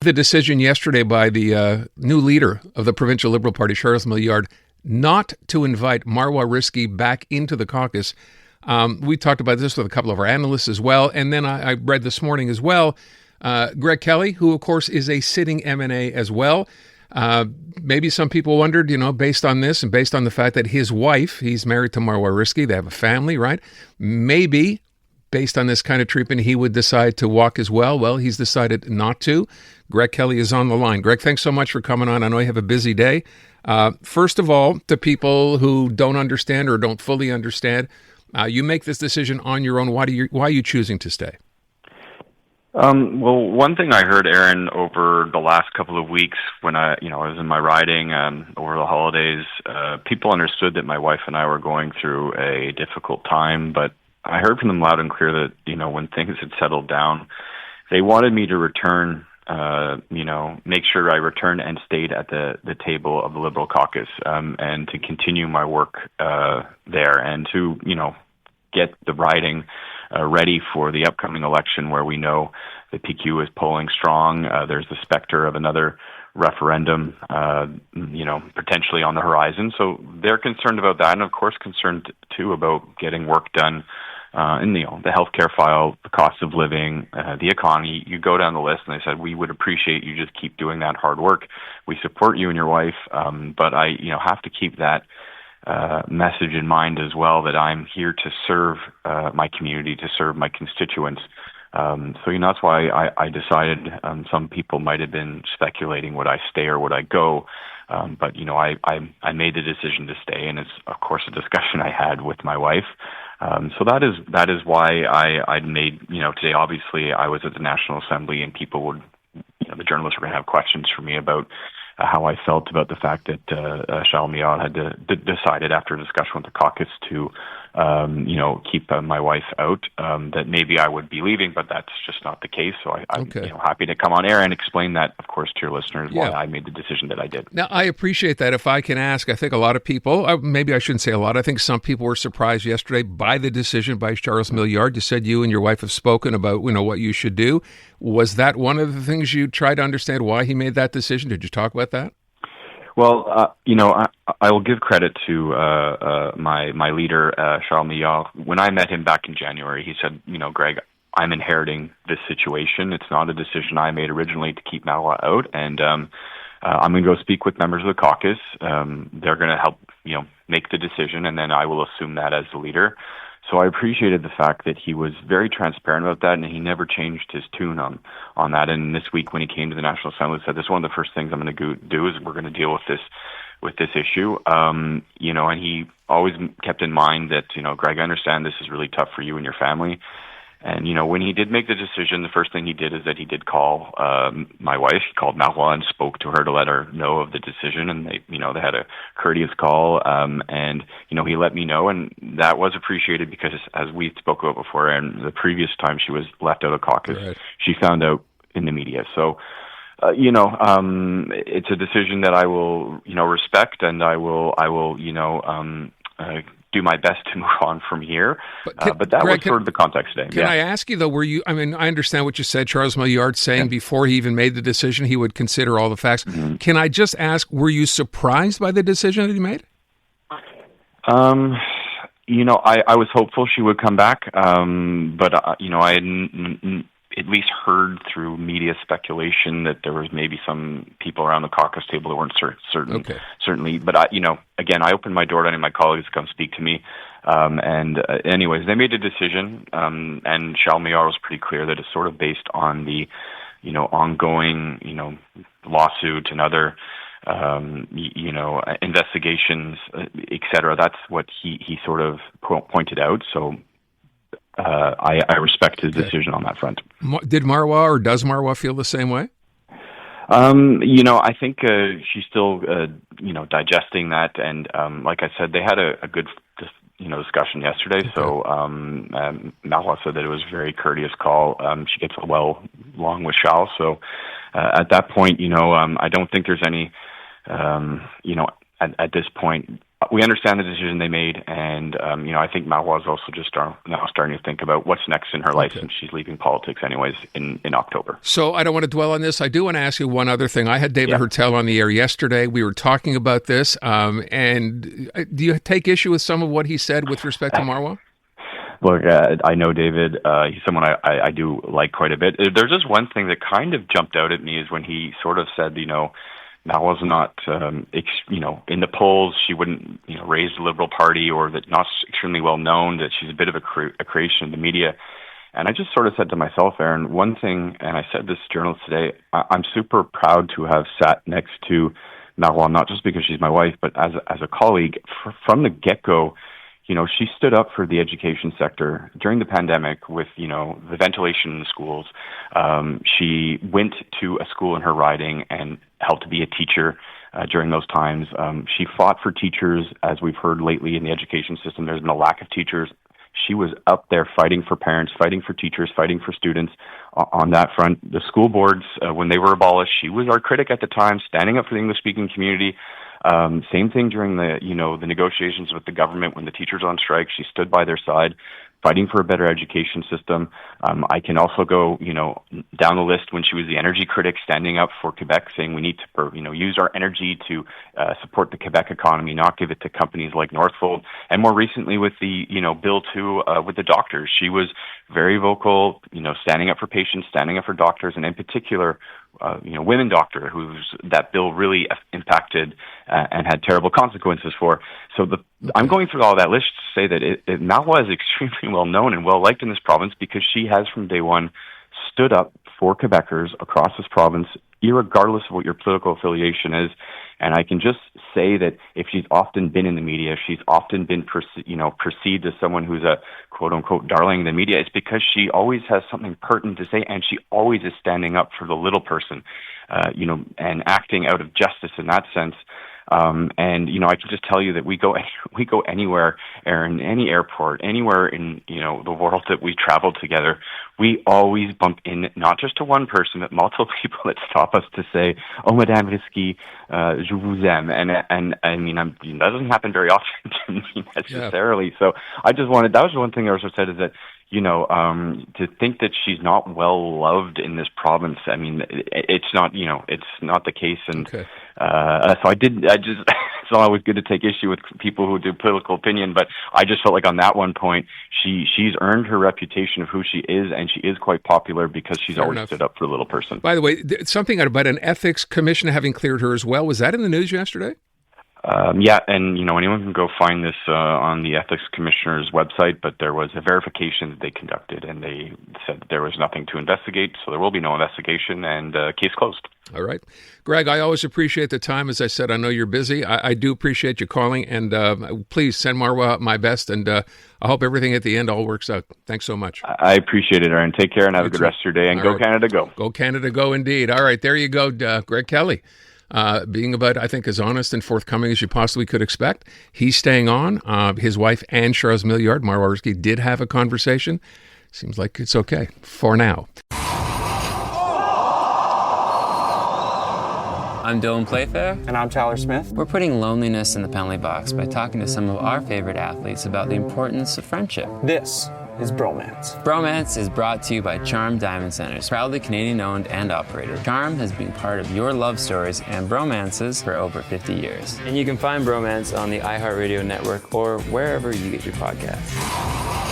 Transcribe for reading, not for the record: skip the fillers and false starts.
The decision yesterday by the new leader of the Provincial Liberal Party, Charles Milliard, not to invite Marwah Rizqy back into the caucus. We talked about this with a couple of our analysts as well. And then I read this morning as well, Greg Kelley, who, of course, is a sitting MNA as well. Maybe some people wondered, based on this and based on the fact that his wife, he's married to Marwah Rizqy, they have a family, right? Maybe based on this kind of treatment, he would decide to walk as well. Well, he's decided not to. Greg Kelley is on the line. Greg, thanks so much for coming on. I know you have a busy day. First of all, to people who don't understand or don't fully understand, you make this decision on your own. Why are you choosing to stay? Well, one thing I heard, Aaron, over the last couple of weeks when I was in my riding over the holidays, people understood that my wife and I were going through a difficult time, but I heard from them loud and clear that, when things had settled down, they wanted me to return, make sure I returned and stayed at the table of the Liberal caucus, and to continue my work there and to, get the riding ready for the upcoming election where we know the PQ is polling strong. There's the specter of another referendum, potentially on the horizon. So they're concerned about that, and of course concerned too about getting work done in the healthcare file, the cost of living, the economy. You go down the list, and they said, we would appreciate you just keep doing that hard work. We support you and your wife, but I have to keep that message in mind as well, that I'm here to serve my community, to serve my constituents. So that's why I decided. Some people might have been speculating, would I stay or would I go? But I made the decision to stay, and it's of course a discussion I had with my wife. So that is why I made today. Obviously, I was at the National Assembly, and people would the journalists were going to have questions for me about how I felt about the fact that Charles Milliard had decided after a discussion with the caucus to keep my wife out, that maybe I would be leaving, but that's just not the case. So I'm happy to come on air and explain that, of course, to your listeners, why I made the decision that I did. Now, I appreciate that. If I can ask, I think a lot of people, maybe I shouldn't say a lot, I think some people were surprised yesterday by the decision by Charles Milliard. You said you and your wife have spoken about what you should do. Was that one of the things you tried to understand why he made that decision? Did you talk about that? Well, I will give credit to my leader, Charles Milliard. When I met him back in January, he said, Greg, I'm inheriting this situation. It's not a decision I made originally to keep Marwah out, and I'm going to go speak with members of the caucus. They're going to help, make the decision, and then I will assume that as the leader. So I appreciated the fact that he was very transparent about that, and he never changed his tune on that. And this week, when he came to the National Assembly, he said, "This is one of the first things I'm going to do is we're going to deal with this issue." And he always kept in mind that Greg, I understand this is really tough for you and your family. And when he did make the decision, the first thing he did is that he did call my wife. He called Marwah and spoke to her to let her know of the decision, and they had a courteous call. And he let me know, and that was appreciated because, as we spoke about before, and the previous time she was left out of caucus, right, she found out in the media. So, it's a decision that I will respect, and I will do my best to move on from here. But that Greg, was sort of the context today. Can I ask you, though, I understand what you said, Charles Milliard saying before he even made the decision, he would consider all the facts. Mm-hmm. Can I just ask, were you surprised by the decision that he made? I was hopeful she would come back, but I had at least heard through media speculation that there was maybe some people around the caucus table that weren't certain. Okay. Certainly, but again, I opened my door to any of my colleagues to come speak to me. Anyways, they made a decision, and Charles Milliard was pretty clear that it's sort of based on the, ongoing, lawsuit and other, investigations, et cetera. That's what he sort of pointed out. So I respect his decision on that front. Did Marwah, or does Marwah, feel the same way? I think she's still, digesting that. And like I said, they had a good, discussion yesterday. Okay. So Marwah said that it was a very courteous call. She gets well along with Charles. So at that point, I don't think there's any, at this point, we understand the decision they made, and I think Marwah is also just now starting to think about what's next in her life, since she's leaving politics anyways in October. So I don't want to dwell on this. I do want to ask you one other thing. I had David Hertel on the air yesterday. We were talking about this, and do you take issue with some of what he said with respect to Marwah? Look, I know David. He's someone I do like quite a bit. There's just one thing that kind of jumped out at me is when he sort of said, Marwah's not, in the polls, she wouldn't, raise the Liberal Party, or that not extremely well known, that she's a bit of a creation of the media. And I just sort of said to myself, Aaron, one thing, and I said this to journalists today, I'm super proud to have sat next to Marwah, not just because she's my wife, but as a colleague. From the get-go, she stood up for the education sector during the pandemic with, the ventilation in the schools. She went to a school in her riding and helped to be a teacher during those times. She fought for teachers, as we've heard lately in the education system. There's been a lack of teachers. She was up there fighting for parents, fighting for teachers, fighting for students on that front. The school boards, when they were abolished, she was our critic at the time, standing up for the English-speaking community. Same thing during the negotiations with the government when the teachers were on strike. She stood by their side, fighting for a better education system. I can also go, down the list when she was the energy critic, standing up for Quebec, saying we need to, use our energy to support the Quebec economy, not give it to companies like Northvolt. And more recently with the, Bill 2 with the doctors, she was very vocal, standing up for patients, standing up for doctors, and in particular, women doctor, that bill really impacted and had terrible consequences for. So I'm going through all that list to say that Marwah is extremely well known and well liked in this province because she has from day one stood up for Quebecers across this province, irregardless of what your political affiliation is. And I can just say that if she's often been in the media, she's often been perceived as someone who's a quote-unquote darling in the media, it's because she always has something pertinent to say, and she always is standing up for the little person, and acting out of justice in that sense. I can just tell you that we go anywhere, Aaron, any airport, anywhere in, the world that we travel together, we always bump in, not just to one person, but multiple people that stop us to say, "Oh, Madame Rizqy, je vous aime." And I mean, that doesn't happen very often to me necessarily. Yeah. So that was one thing I also said is that, to think that she's not well loved in this province, I mean, it's not the case. And so it's not always good to take issue with people who do political opinion, but I just felt like on that one point, she's earned her reputation of who she is, and she is quite popular because she's always stood up for the little person. By the way, something about an ethics commission having cleared her as well. Was that in the news yesterday? Yeah, and anyone can go find this on the Ethics Commissioner's website, but there was a verification that they conducted, and they said that there was nothing to investigate, so there will be no investigation, and case closed. All right. Greg, I always appreciate the time. As I said, I know you're busy. I do appreciate you calling, and please send Marwah my best, and I hope everything at the end all works out. Thanks so much. I appreciate it, Aaron. Take care and have a good rest of your day, and go Canada, go. Go Canada, go indeed. All right, there you go, Greg Kelley. Being about, I think, as honest and forthcoming as you possibly could expect. He's staying on. His wife, Anne Charles Milliard, Marwah Rizqy, did have a conversation. Seems like it's okay for now. I'm Dylan Playfair. And I'm Tyler Smith. We're putting loneliness in the penalty box by talking to some of our favorite athletes about the importance of friendship. This is Bromance. Bromance is brought to you by Charm Diamond Centers, proudly Canadian-owned and operated. Charm has been part of your love stories and bromances for over 50 years. And you can find Bromance on the iHeartRadio network or wherever you get your podcasts.